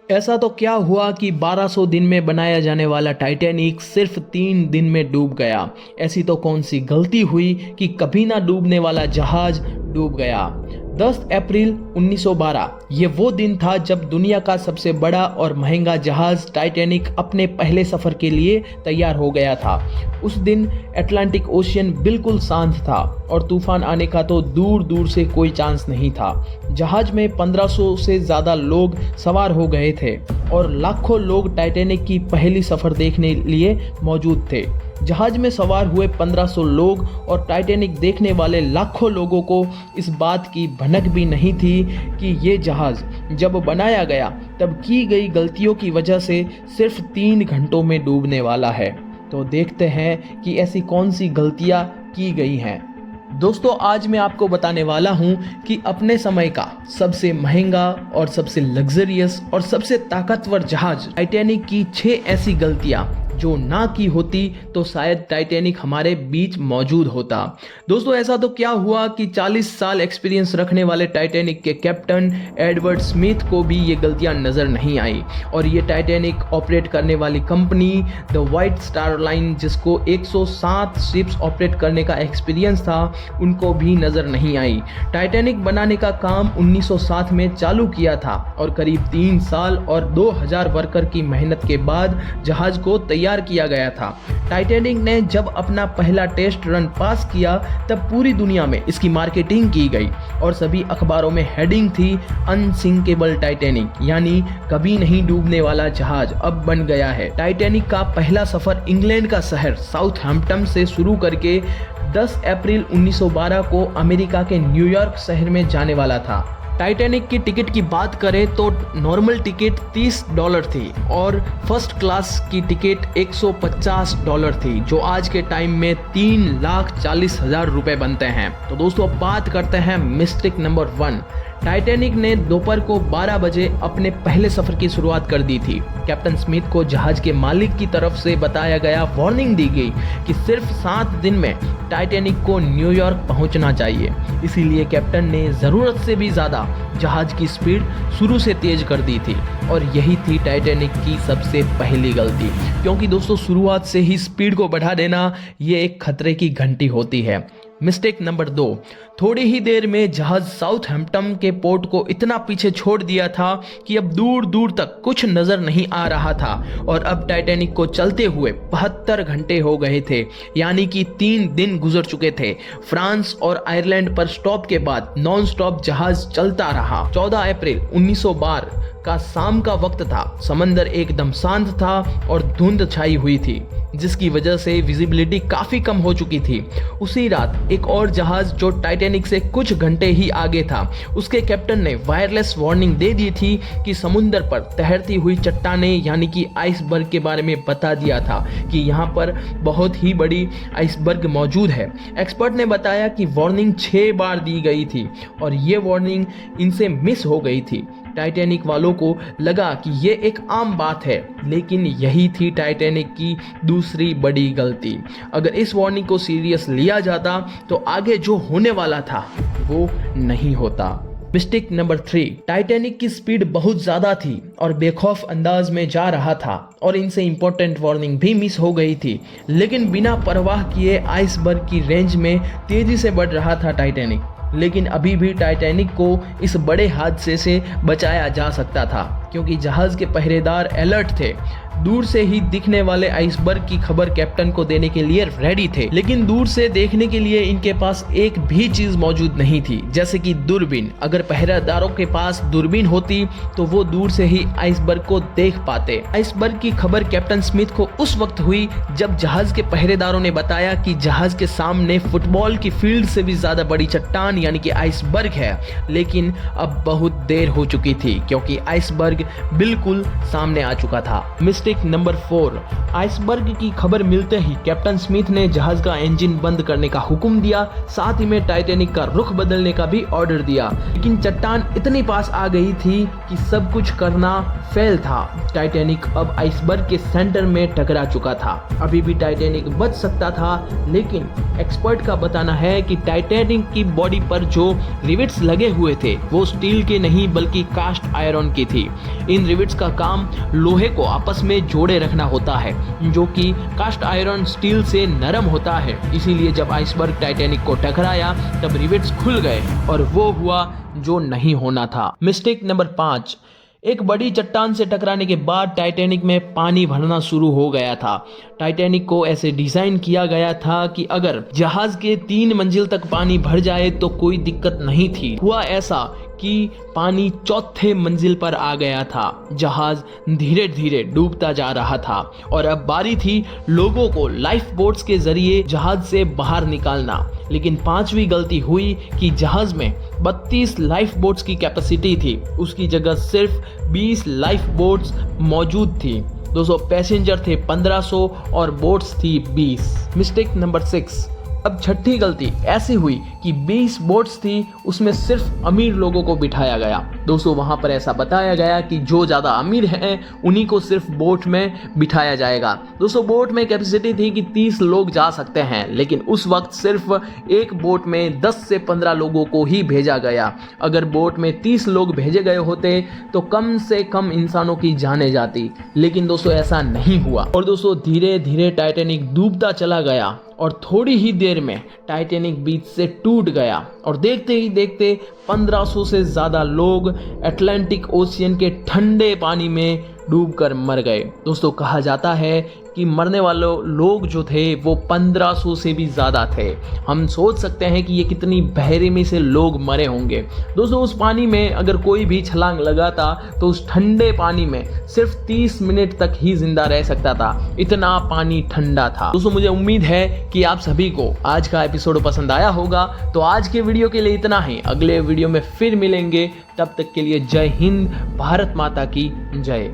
ऐसा तो क्या हुआ कि 1200 दिन में बनाया जाने वाला टाइटैनिक सिर्फ 3 दिन में डूब गया। ऐसी तो कौन सी गलती हुई कि कभी ना डूबने वाला जहाज डूब गया। 10 अप्रैल 1912 ये वो दिन था जब दुनिया का सबसे बड़ा और महंगा जहाज टाइटैनिक अपने पहले सफर के लिए तैयार हो गया था। उस दिन अटलांटिक ओशियन बिल्कुल शांत था और तूफान आने का तो दूर दूर से कोई चांस नहीं था। जहाज में 1500 से ज़्यादा लोग सवार हो गए थे और लाखों लोग टाइटैनिक की पहली सफ़र देखने लिए मौजूद थे। जहाज में सवार हुए 1500 लोग और टाइटैनिक देखने वाले लाखों लोगों को इस बात की भनक भी नहीं थी कि ये जहाज जब बनाया गया तब की गई गलतियों की वजह से सिर्फ 3 घंटों में डूबने वाला है। तो देखते हैं कि ऐसी कौन सी गलतियां की गई हैं। दोस्तों, आज मैं आपको बताने वाला हूं कि अपने समय का सबसे महंगा और सबसे लग्जरियस और सबसे ताकतवर जहाज टाइटैनिक की 6 ऐसी गलतियां जो ना की होती तो शायद टाइटैनिक हमारे बीच मौजूद होता। दोस्तों, ऐसा तो क्या हुआ कि 40 साल एक्सपीरियंस रखने वाले टाइटैनिक के कैप्टन एडवर्ड स्मिथ को भी ये गलतियां नज़र नहीं आई और ये टाइटैनिक ऑपरेट करने वाली company the white star line, जिसको 107 शिप्स ऑपरेट करने का एक्सपीरियंस था, उनको भी नज़र नहीं आई। टाइटैनिक बनाने का काम 1907 में चालू किया था और करीब 3 साल और 2000 वर्कर की मेहनत के बाद जहाज को तैयार किया गया था। टाइटैनिक ने जब अपना पहला टेस्ट रन पास किया तब पूरी दुनिया में इसकी मार्केटिंग की गई और सभी अखबारों में हेडिंग थी अनसिंकेबल टाइटैनिक, यानी कभी नहीं डूबने वाला जहाज अब बन गया है। टाइटैनिक का पहला सफर इंग्लैंड का शहर साउथहैम्पटन से शुरू करके 10 अप्रैल 1912 को अमेरिका के न्यूयॉर्क शहर में जाने वाला था। टाइटैनिक की टिकट की बात करें तो नॉर्मल टिकट $30 थी और फर्स्ट क्लास की टिकट $150 थी, जो आज के टाइम में 3,40,000 रुपए बनते हैं। तो दोस्तों, अब बात करते हैं मिस्टेक नंबर 1। टाइटैनिक ने दोपहर को 12 बजे अपने पहले सफर की शुरुआत कर दी थी। कैप्टन स्मिथ को जहाज के मालिक की तरफ से बताया गया, वार्निंग दी गई कि सिर्फ 7 दिन में टाइटैनिक को न्यूयॉर्क पहुंचना चाहिए। इसीलिए कैप्टन ने ज़रूरत से भी ज़्यादा जहाज की स्पीड शुरू से तेज कर दी थी और यही थी टाइटैनिक की सबसे पहली गलती, क्योंकि दोस्तों शुरुआत से ही स्पीड को बढ़ा देना ये एक खतरे की घंटी होती है। मिस्टेक नंबर 2, थोड़ी ही देर में जहाज साउथहैम्पटन के पोर्ट को इतना पीछे छोड़ दिया था कि अब दूर दूर तक कुछ नजर नहीं आ रहा था और अब टाइटैनिक को चलते हुए 72 घंटे हो गए थे, यानी कि 3 दिन गुजर चुके थे। फ्रांस और आयरलैंड पर स्टॉप के बाद नॉन स्टॉप जहाज चलता रहा। 14 अप्रैल 1912 का शाम का वक्त था। समंदर एकदम शांत था और धुंध छाई हुई थी, जिसकी वजह से विजिबिलिटी काफी कम हो चुकी थी। उसी रात एक और जहाज जो टाइटैनिक से कुछ घंटे ही आगे था, उसके कैप्टन ने वायरलेस वार्निंग दे दी थी कि समुद्र पर तैरती हुई चट्टानें यानी कि आइसबर्ग के बारे में बता दिया था कि यहाँ पर बहुत ही बड़ी आइसबर्ग मौजूद है। एक्सपर्ट ने बताया कि वार्निंग 6 बार दी गई थी और ये वार्निंग इनसे मिस हो गई थी। टाइटैनिक वालों को लगा कि ये एक आम बात है, लेकिन यही थी टाइटैनिक की दूसरी बड़ी गलती। अगर इस वार्निंग को सीरियस लिया जाता तो आगे जो होने वाला था वो नहीं होता। मिस्टेक नंबर 3, टाइटैनिक की स्पीड बहुत ज़्यादा थी और बेखौफ अंदाज में जा रहा था और इनसे इंपॉर्टेंट वार्निंग भी मिस हो गई थी, लेकिन बिना परवाह किए आइसबर्ग की रेंज में तेज़ी से बढ़ रहा था टाइटैनिक। लेकिन अभी भी टाइटैनिक को इस बड़े हादसे से बचाया जा सकता था, क्योंकि जहाज के पहरेदार अलर्ट थे। दूर से ही दिखने वाले आइसबर्ग की खबर कैप्टन को देने के लिए रेडी थे, लेकिन दूर से देखने के लिए इनके पास एक भी चीज मौजूद नहीं थी, जैसे कि दूरबीन। अगर पहरेदारों के पास दूरबीन होती तो वो दूर से ही आइसबर्ग को देख पाते। आइसबर्ग की खबर कैप्टन स्मिथ को उस वक्त हुई जब जहाज के पहरेदारों ने बताया कि जहाज के सामने फुटबॉल की फील्ड से भी ज्यादा बड़ी चट्टान यानी कि आइसबर्ग है। लेकिन अब बहुत देर हो चुकी थी, क्योंकि आइसबर्ग बिल्कुल सामने आ चुका था। मिस्टेक मिस्टेक नंबर 4, आइसबर्ग की खबर मिलते ही कैप्टन स्मिथ ने जहाज का इंजन बंद करने का हुक्म दिया, साथ ही में टाइटैनिक का रुख बदलने का भी ऑर्डर दिया। लेकिन चट्टान इतनी पास आ गई थी कि सब कुछ करना फेल था। टाइटैनिक अब आइसबर्ग के सेंटर में टकरा चुका था। अभी भी टाइटैनिक बच सकता था, लेकिन एक्सपर्ट का बताना है कि टाइटैनिक की बॉडी पर जो रिवेट्स लगे हुए थे वो स्टील के नहीं बल्कि कास्ट आयरन की थी। इन रिवेट्स का काम लोहे को आपस में जोड़े रखना होता है, जो कि कास्ट आयरन स्टील से नरम होता है। इसीलिए जब आइसबर्ग टाइटैनिक को टकराया तब रिवेट्स खुल गए और वो हुआ जो नहीं होना था। मिस्टेक नंबर 5, एक बड़ी चट्टान से टकराने के बाद टाइटैनिक में पानी भरना शुरू हो गया था। टाइटैनिक को ऐसे डिजाइन किया गया था कि अगर जहाज के 3 मंजिल तक पानी भर जाए तो कोई दिक्कत नहीं थी। हुआ ऐसा कि पानी 4थे मंजिल पर आ गया था। जहाज धीरे धीरे डूबता जा रहा था और अब बारी थी लोगों को लाइफ बोट्स के जरिए जहाज से बाहर निकालना। लेकिन 5वीं गलती हुई कि जहाज में 32 लाइफ बोट्स की कैपेसिटी थी, उसकी जगह सिर्फ 20 लाइफ बोट्स मौजूद थी। 200 पैसेंजर थे 1500 और बोट्स थी 20। मिस्टेक नंबर 6, अब छठी गलती ऐसी हुई कि 20 बोट्स थी, उसमें सिर्फ अमीर लोगों को बिठाया गया। दोस्तों वहां पर ऐसा बताया गया कि जो ज़्यादा अमीर हैं उन्हीं को सिर्फ बोट में बिठाया जाएगा। दोस्तों बोट में कैपेसिटी थी कि 30 लोग जा सकते हैं, लेकिन उस वक्त सिर्फ एक बोट में 10 से 15 लोगों को ही भेजा गया। अगर बोट में 30 लोग भेजे गए होते तो कम से कम इंसानों की जाने जाती, लेकिन दोस्तों ऐसा नहीं हुआ। और दोस्तों धीरे धीरे टाइटैनिक डूबता चला गया और थोड़ी ही देर में टाइटैनिक बीच से टूट गया और देखते ही देखते 1500 से ज़्यादा लोग अटलांटिक ओशियन के ठंडे पानी में डूबकर मर गए। दोस्तों कहा जाता है कि मरने वाले लोग जो थे वो 1500 से भी ज़्यादा थे। हम सोच सकते हैं कि ये कितनी बेरहमी से लोग मरे होंगे। दोस्तों उस पानी में अगर कोई भी छलांग लगाता तो उस ठंडे पानी में सिर्फ 30 मिनट तक ही जिंदा रह सकता था, इतना पानी ठंडा था। दोस्तों मुझे उम्मीद है कि आप सभी को आज का एपिसोड पसंद आया होगा। तो आज के वीडियो के लिए इतना ही, अगले वीडियो में फिर मिलेंगे। तब तक के लिए जय हिंद, भारत माता की जय।